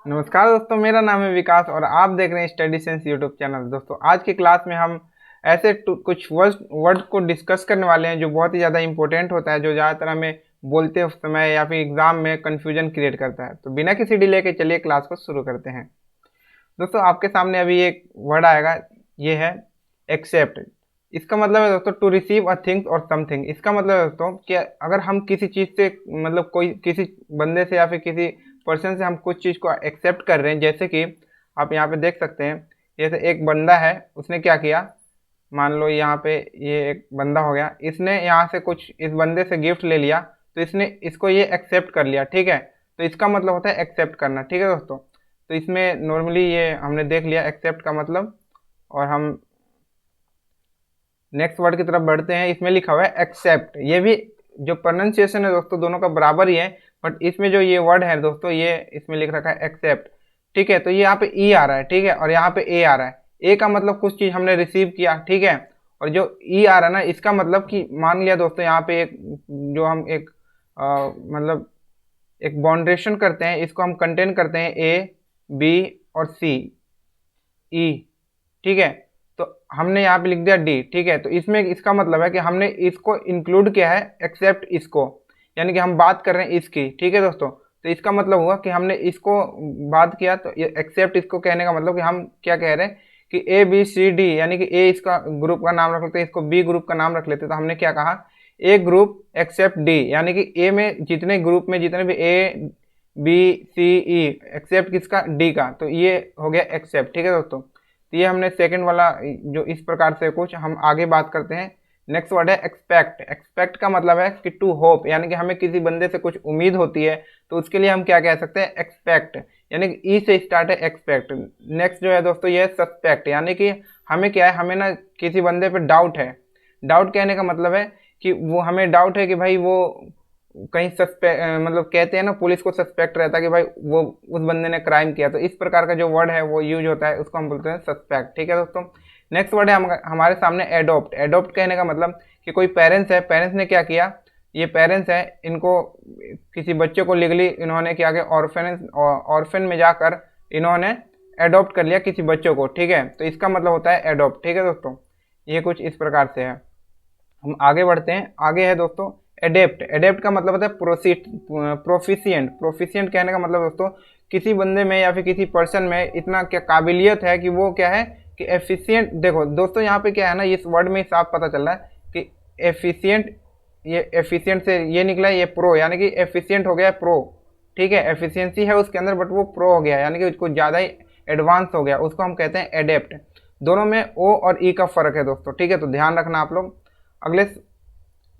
नमस्कार दोस्तों, मेरा नाम है विकास और आप देख रहे हैं स्टडी सेंस यूट्यूब चैनल। दोस्तों, आज की क्लास में हम ऐसे कुछ वर्ड को डिस्कस करने वाले हैं जो बहुत ही ज़्यादा इंपॉर्टेंट होता है, जो ज़्यादातर हमें बोलते समय या फिर एग्जाम में कन्फ्यूजन क्रिएट करता है। तो बिना किसी डिले के चलिए क्लास को शुरू करते हैं। दोस्तों, आपके सामने अभी एक वर्ड आएगा, ये है एक्सेप्ट। इसका मतलब है दोस्तों टू रिसीव अ थिंग्स और समथिंग। इसका मतलब है दोस्तों कि अगर हम किसी चीज़ से मतलब कोई किसी बंदे से या फिर किसी पर्सन से हम कुछ चीज़ को एक्सेप्ट कर रहे हैं, जैसे कि आप यहाँ पे देख सकते हैं, जैसे एक बंदा है, उसने क्या किया, मान लो यहाँ पे ये एक बंदा हो गया, इसने यहाँ से कुछ इस बंदे से गिफ्ट ले लिया, तो इसने इसको ये एक्सेप्ट कर लिया, ठीक है। तो इसका मतलब होता है एक्सेप्ट करना, ठीक है दोस्तों। तो इसमें नॉर्मली ये हमने देख लिया एक्सेप्ट का मतलब, और हम नेक्स्ट वर्ड की तरफ बढ़ते हैं। इसमें लिखा हुआ है एक्सेप्ट। ये भी जो प्रोनाउंसिएशन है दोस्तों दोनों का बराबर ही है, बट इसमें जो ये वर्ड है दोस्तों, ये इसमें लिख रखा है एक्सेप्ट, ठीक है। तो ये यहाँ पे ई आ रहा है, ठीक है, और यहाँ पे ए आ रहा है। ए का मतलब कुछ चीज़ हमने रिसीव किया, ठीक है, और जो ई आ रहा है ना, इसका मतलब कि मान लिया दोस्तों यहाँ पे एक जो हम एक मतलब एक बाउंड्रेशन करते हैं, इसको हम कंटेन करते हैं ए बी और सी ई, ठीक है। तो हमने यहाँ पे लिख दिया डी, ठीक है। तो इसमें इसका मतलब है कि हमने इसको इंक्लूड किया है एक्सेप्ट इसको, यानी कि हम बात कर रहे हैं इसकी, ठीक है दोस्तों। तो इसका मतलब हुआ कि हमने इसको बात किया, तो ये एक्सेप्ट इसको कहने का मतलब कि हम क्या कह रहे हैं कि ए बी सी डी, यानी कि ए इसका ग्रुप का नाम रख लेते हैं, इसको बी ग्रुप का नाम रख लेते हैं। तो हमने क्या कहा, ए ग्रुप एक्सेप्ट डी, यानी कि ए में जितने ग्रुप में जितने भी A B C E except किसका, डी का, तो ये हो गया एक्सेप्ट, ठीक है दोस्तों। तो ये हमने सेकंड वाला जो इस प्रकार से कुछ हम आगे बात करते हैं। नेक्स्ट वर्ड है एक्सपेक्ट। एक्सपेक्ट का मतलब है कि टू होप, यानी कि हमें किसी बंदे से कुछ उम्मीद होती है, तो उसके लिए हम क्या कह सकते हैं, एक्सपेक्ट, यानी कि ई से स्टार्ट है एक्सपेक्ट। नेक्स्ट जो है दोस्तों ये है सस्पेक्ट, यानी कि हमें क्या है, हमें ना किसी बंदे पे डाउट है। डाउट कहने का मतलब है कि वो हमें डाउट है कि भाई वो कहीं सस्पेक्ट, मतलब कहते हैं ना पुलिस को सस्पेक्ट रहता है कि भाई वो उस बंदे ने क्राइम किया, तो इस प्रकार का जो वर्ड है वो यूज होता है, उसको हम बोलते हैं सस्पेक्ट, ठीक है दोस्तों। नेक्स्ट वर्ड है हमारे सामने एडोप्ट। एडोप्ट कहने का मतलब कि कोई पेरेंट्स है, पेरेंट्स ने क्या किया, ये पेरेंट्स है, इनको किसी बच्चे को लीगली इन्होंने क्या किया, ऑर्फन में जाकर इन्होंने एडोप्ट कर लिया किसी बच्चों को, ठीक है। तो इसका मतलब होता है एडोप्ट, ठीक है दोस्तों। ये कुछ इस प्रकार से है। हम आगे बढ़ते हैं। आगे है दोस्तों एडेप्ट। एडेप्ट का मतलब होता है प्रोफिशिएंट। प्रोफिशिएंट कहने का मतलब दोस्तों किसी बंदे में या फिर किसी पर्सन में इतना क्या काबिलियत है कि वो क्या है कि एफिशिएंट। देखो दोस्तों यहाँ पे क्या है ना, इस वर्ड में साफ पता चल रहा है कि एफिशिएंट, ये एफिशिएंट से ये निकला है, ये प्रो, यानी कि एफिशिएंट हो गया प्रो, ठीक है। एफिशिएंसी है उसके अंदर, बट वो प्रो हो गया, यानी कि कुछ ज़्यादा ही एडवांस हो गया, उसको हम कहते हैं एडेप्ट। दोनों में ओ और ई का फर्क है दोस्तों, ठीक है, तो ध्यान रखना आप लोग। अगले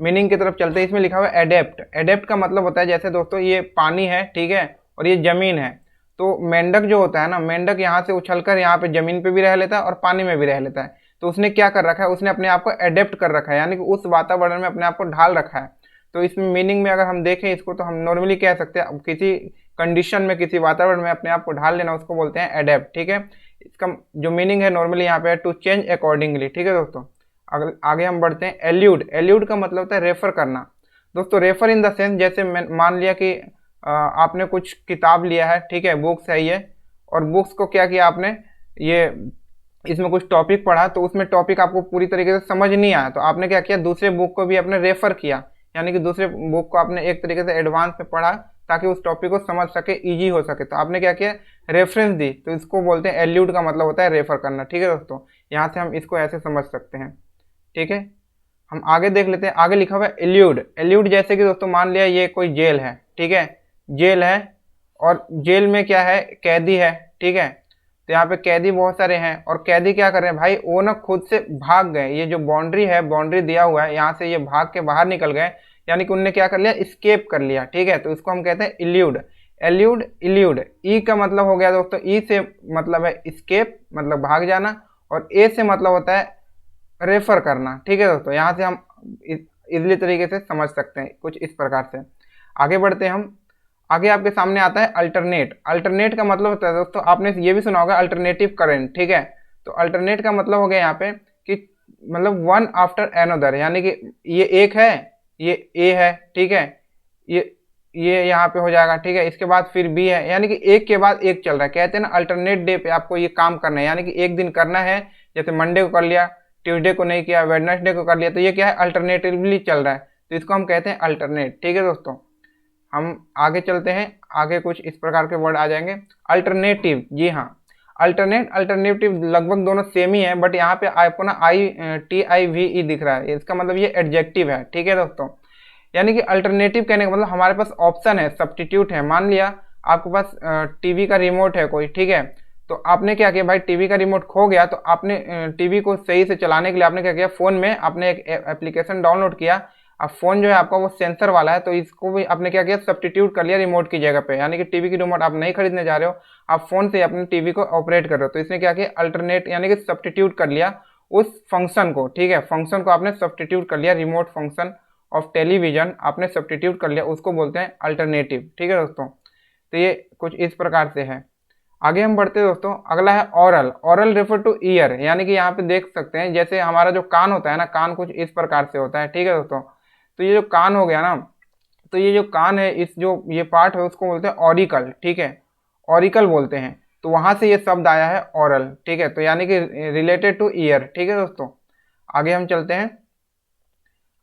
मीनिंग की तरफ चलते हैं। इसमें लिखा हुआ है एडेप्ट। एडेप्ट का मतलब होता है जैसे दोस्तों ये पानी है, ठीक है, और ये जमीन है। तो मेंढक जो होता है ना, मेंढक यहाँ से उछलकर यहाँ पे जमीन पे भी रह लेता है और पानी में भी रह लेता है। तो उसने क्या कर रखा है, उसने अपने आप को एडेप्ट कर रखा है, यानी कि उस वातावरण में अपने आप को ढाल रखा है। तो इसमें मीनिंग में अगर हम देखें इसको, तो हम नॉर्मली कह सकते हैं किसी कंडीशन में, किसी वातावरण में अपने आप को ढाल लेना, उसको बोलते हैं एडेप्ट, ठीक है। इसका जो मीनिंग है नॉर्मली यहाँ पे है टू चेंज अकॉर्डिंगली, ठीक है दोस्तों। आगे हम बढ़ते हैं। एल्यूड। एल्यूड का मतलब होता है रेफर करना। दोस्तों रेफर इन द सेंस, जैसे मान लिया कि आपने कुछ किताब लिया है, ठीक है, बुक्स है ये, और बुक्स को क्या किया आपने, ये इसमें कुछ टॉपिक पढ़ा, तो उसमें टॉपिक आपको पूरी तरीके से समझ नहीं आया, तो आपने क्या किया, दूसरे बुक को भी आपने रेफर किया, यानी कि दूसरे बुक को आपने एक तरीके से एडवांस में पढ़ा ताकि उस टॉपिक को समझ सके, ईजी हो सके। तो आपने क्या किया, रेफरेंस दी। तो इसको बोलते हैं एल्यूड का मतलब होता है रेफर करना, ठीक है दोस्तों। यहाँ से हम इसको ऐसे समझ सकते हैं, ठीक है। हम आगे देख लेते हैं। आगे लिखा हुआ है एल्यूड। एल्यूड जैसे कि दोस्तों मान लिया ये कोई जेल है, ठीक है, जेल है, और जेल में क्या है, कैदी है, ठीक है। तो यहाँ पे कैदी बहुत सारे हैं, और कैदी क्या कर रहे हैं भाई, वो ना खुद से भाग गए। ये जो बाउंड्री है, बाउंड्री दिया हुआ है, यहाँ से ये भाग के बाहर निकल गए, यानी कि उनने क्या कर लिया, स्केप कर लिया, ठीक है। तो इसको हम कहते हैं इल्यूड। Allude, elude. ई का मतलब हो गया दोस्तों, ई से मतलब है स्केप, मतलब भाग जाना, और ए से मतलब होता है रेफर करना, ठीक है दोस्तों। यहाँ से हम इजली तरीके से समझ सकते हैं कुछ इस प्रकार से। आगे बढ़ते हैं हम। आगे आपके सामने आता है अल्टरनेट। अल्टरनेट का मतलब होता है दोस्तों, आपने ये भी सुना होगा अल्टरनेटिव करंट, ठीक है। तो अल्टरनेट का मतलब हो गया यहाँ पे कि मतलब वन आफ्टर एनदर, यानी कि ये एक है, ये ए है, ठीक है, ये ये यहाँ पे हो जाएगा, ठीक है। इसके बाद फिर बी है, यानी कि एक के बाद एक चल रहा है। कहते हैं ना अल्टरनेट डे पे आपको ये काम करना है, यानी कि एक दिन करना है। जैसे मंडे को कर लिया, ट्यूसडे को नहीं किया, वेडनेसडे को कर लिया, तो ये क्या है, अल्टरनेटिवली चल रहा है, तो इसको हम कहते हैं अल्टरनेट, ठीक है दोस्तों। हम आगे चलते हैं, आगे कुछ इस प्रकार के वर्ड आ जाएंगे। अल्टरनेटिव, जी हाँ, अल्टरनेट अल्टरनेटिव लगभग दोनों सेम ही है, बट यहाँ पे आपको ना TIVE दिख रहा है, इसका मतलब ये एडजेक्टिव है, ठीक है दोस्तों। यानी कि अल्टरनेटिव कहने का मतलब हमारे पास ऑप्शन है, सब्स्टिट्यूट है। मान लिया आपके पास टीवी का रिमोट है कोई, ठीक है, तो आपने क्या किया भाई, टीवी का रिमोट खो गया, तो आपने टीवी को सही से चलाने के लिए आपने क्या किया, फोन में आपने एक एप्लीकेशन डाउनलोड किया। अब फोन जो है आपका वो सेंसर वाला है, तो इसको भी आपने क्या किया, सब्स्टिट्यूट कर लिया रिमोट की जगह पे, यानी कि टीवी की रिमोट आप नहीं खरीदने जा रहे हो, आप फोन से अपने टीवी को ऑपरेट कर रहे हो, तो इसने क्या किया, अल्टरनेट यानी कि सब्स्टिट्यूट कर लिया उस फंक्शन को, ठीक है, फंक्शन को आपने सब्स्टिट्यूट कर लिया, रिमोट फंक्शन ऑफ टेलीविजन आपने सब्स्टिट्यूट कर लिया, उसको बोलते हैं अल्टरनेटिव, ठीक है दोस्तों। तो ये कुछ इस प्रकार से है। आगे हम बढ़ते हैं दोस्तों, अगला है oral. Oral refer to ear, यानी कि यहाँ पे देख सकते हैं जैसे हमारा जो कान होता है ना, कान कुछ इस प्रकार से होता है, ठीक है दोस्तों। तो ये जो कान हो गया ना, तो ये जो कान है, इस जो ये पार्ट है उसको बोलते हैं ऑरिकल, ठीक है, ऑरिकल बोलते हैं। तो वहां से ये शब्द आया है ऑरल, ठीक है, तो यानी कि रिलेटेड टू ईयर, ठीक है दोस्तों। आगे हम चलते हैं,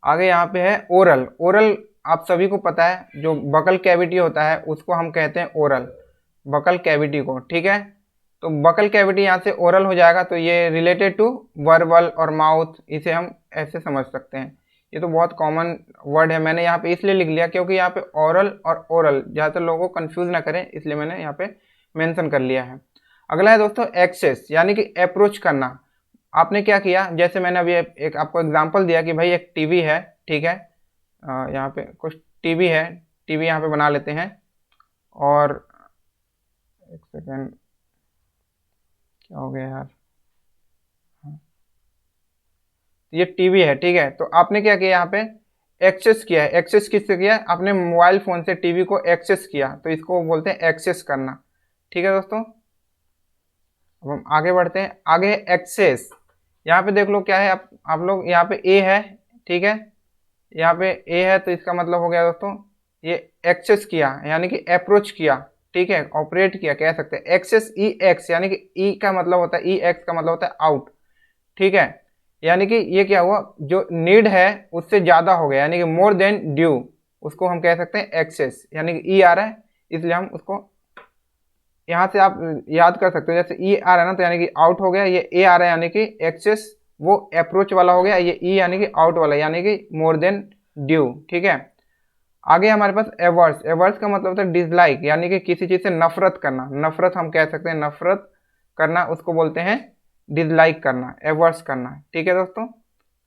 आगे यहाँ पे है ओरल। ओरल आप सभी को पता है, जो बकल कैविटी होता है उसको हम कहते हैं ओरल, बकल कैविटी को, ठीक है। तो बकल कैविटी यहाँ से ओरल हो जाएगा, तो ये रिलेटेड टू वर्बल और माउथ, इसे हम ऐसे समझ सकते हैं। ये तो बहुत कॉमन वर्ड है, मैंने यहाँ पे इसलिए लिख लिया क्योंकि यहाँ पे ऑरल और ओरल ज़्यादातर लोगों को कंफ्यूज ना करें, इसलिए मैंने यहाँ पे मेंशन कर लिया है। अगला है दोस्तों एक्सेस, यानी कि अप्रोच करना। आपने क्या किया, जैसे मैंने अभी एक आपको एग्जांपल दिया कि भाई एक टीवी है, ठीक है, यहाँ पे कुछ टीवी है, टीवी यहाँ पे बना लेते हैं, और एक सेकेंड, क्या हो गया यार, हाँ, ये टीवी है, ठीक है। तो आपने क्या किया, यहाँ पे एक्सेस किया है। एक्सेस किससे किया, आपने मोबाइल फोन से टीवी को एक्सेस किया, तो इसको बोलते हैं एक्सेस करना, ठीक है दोस्तों। अब हम आगे बढ़ते हैं, आगे एक्सेस। यहाँ पे देख लो क्या है, आप लोग यहाँ पे ए है, ठीक है, यहाँ पे ए है, तो इसका मतलब हो गया दोस्तों ये एक्सेस किया, यानी कि अप्रोच किया, ठीक है, ऑपरेट किया कह सकते हैं। एक्सेस ई एक्स, यानी कि ई का मतलब होता है, ई एक्स का मतलब होता है आउट, ठीक है, यानी कि ये क्या हुआ, जो नीड है उससे ज्यादा हो गया, यानी कि मोर देन ड्यू, उसको हम कह सकते हैं एक्सेस, यानी कि ई आ रहा है इसलिए हम उसको यहाँ से आप याद कर सकते हो, जैसे ई आ रहा है ना, तो यानी कि आउट हो गया, ये ए आ रहा है यानी कि एक्सेस वो अप्रोच वाला हो गया, ये ई यानी कि आउट वाला, यानी कि मोर देन ड्यू, ठीक है। आगे हमारे पास एवर्स। एवर्स का मतलब होता है डिसलाइक, यानी कि किसी चीज से नफरत करना, नफरत हम कह सकते हैं, नफरत करना उसको बोलते हैं डिसलाइक करना, एवर्स करना, ठीक है दोस्तों।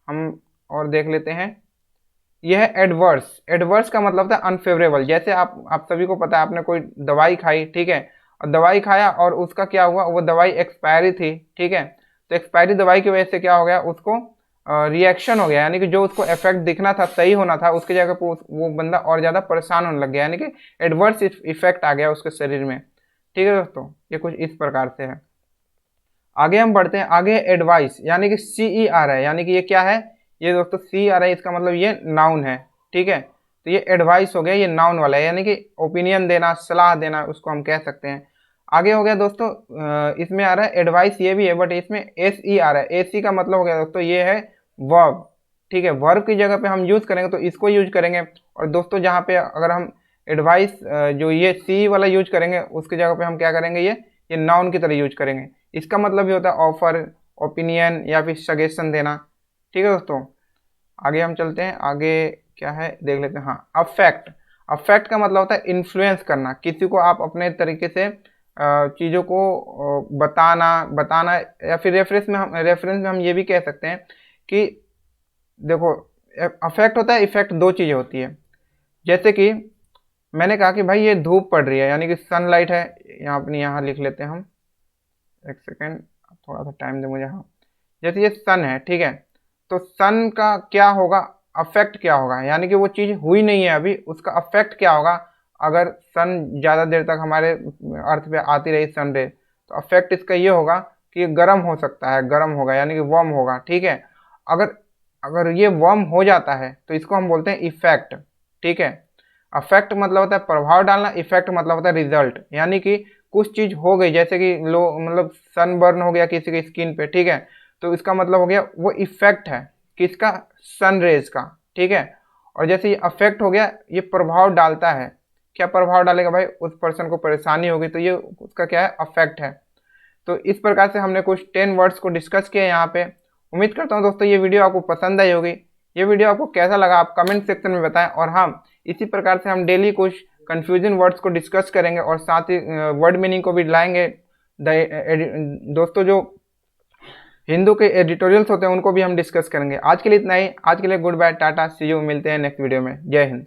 हम और देख लेते हैं, यह है एडवर्स। एडवर्स का मतलब होता है अनफेवरेबल। जैसे आप सभी को पता है, आपने कोई दवाई खाई, ठीक है, और दवाई खाया और उसका क्या हुआ, वो दवाई एक्सपायरी थी, ठीक है, तो एक्सपायरी दवाई की वजह से क्या हो गया, उसको रिएक्शन हो गया, यानी कि जो उसको इफेक्ट दिखना था, सही होना था, उसकी जगह पर वो बंदा और ज़्यादा परेशान होने लग गया, यानी कि एडवर्स इफेक्ट आ गया उसके शरीर में, ठीक है दोस्तों। ये कुछ इस प्रकार से है। आगे हम बढ़ते हैं, आगे एडवाइस, यानी कि CE आ रहा है, यानी कि ये क्या है, ये दोस्तों सी आ रहा है, इसका मतलब ये नाउन है, ठीक है। तो ये एडवाइस हो गया, ये नाउन वाला है, यानी कि ओपिनियन देना, सलाह देना, उसको हम कह सकते हैं। आगे हो गया दोस्तों, इसमें आ रहा है एडवाइस, ये भी है, बट इसमें SE आ रहा है। SE का मतलब हो गया दोस्तों, ये है वर्ब, ठीक है, वर्ब की जगह पे हम यूज करेंगे तो इसको यूज करेंगे। और दोस्तों जहाँ पे अगर हम एडवाइस जो ये CE वाला यूज करेंगे, उसकी जगह पे हम क्या करेंगे, ये नाउन की तरह यूज करेंगे। इसका मतलब भी होता है ऑफर, ओपिनियन या फिर सजेशन देना, ठीक है दोस्तों। आगे हम चलते हैं, आगे क्या है देख लेते हैं। हाँ, अफेक्ट। अफेक्ट का मतलब होता है इन्फ्लुएंस करना, किसी को आप अपने तरीके से चीज़ों को बताना या फिर रेफरेंस में हम ये भी कह सकते हैं कि देखो, अफेक्ट होता है, इफेक्ट दो चीज़ें होती है। जैसे कि मैंने कहा कि भाई ये धूप पड़ रही है, यानी कि सनलाइट है, यहाँ अपनी यहाँ लिख लेते हैं हम, एक सेकेंड, थोड़ा सा टाइम दे मुझे। हाँ, जैसे ये सन है, ठीक है, तो सन का क्या होगा, अफेक्ट क्या होगा, यानी कि वो चीज़ हुई नहीं है अभी, उसका अफेक्ट क्या होगा अगर सन ज़्यादा देर तक हमारे अर्थ पे आती रही सन रे, तो अफेक्ट इसका ये होगा कि गर्म हो सकता है, गर्म होगा, यानी कि वार्म होगा, ठीक है। अगर अगर ये वार्म हो जाता है तो इसको हम बोलते हैं इफेक्ट, ठीक है। अफेक्ट मतलब होता है प्रभाव डालना, इफेक्ट मतलब होता है रिजल्ट। यानी कि कुछ चीज हो गई, जैसे कि लो मतलब सनबर्न हो गया किसी की स्किन पे, ठीक है, तो इसका मतलब हो गया वो इफेक्ट है किसका, सन रेज का, ठीक है। और जैसे ये अफेक्ट हो गया, ये प्रभाव डालता है, क्या प्रभाव डालेगा भाई, उस पर्सन को परेशानी होगी, तो ये उसका क्या है, अफेक्ट है। तो इस प्रकार से हमने कुछ 10 वर्ड्स को डिस्कस किया यहाँ पे। उम्मीद करता हूँ दोस्तों ये वीडियो आपको पसंद आई होगी। ये वीडियो आपको कैसा लगा आप कमेंट सेक्शन में बताएं, और हाँ, इसी प्रकार से हम डेली कुछ कंफ्यूजन वर्ड्स को डिस्कस करेंगे और साथ ही वर्ड मीनिंग को भी लाएंगे। दोस्तों जो हिंदू के एडिटोरियल्स होते हैं उनको भी हम डिस्कस करेंगे। आज के लिए इतना ही, आज के लिए गुड बाय, टाटा, सी यू, मिलते हैं नेक्स्ट वीडियो में। जय हिंद।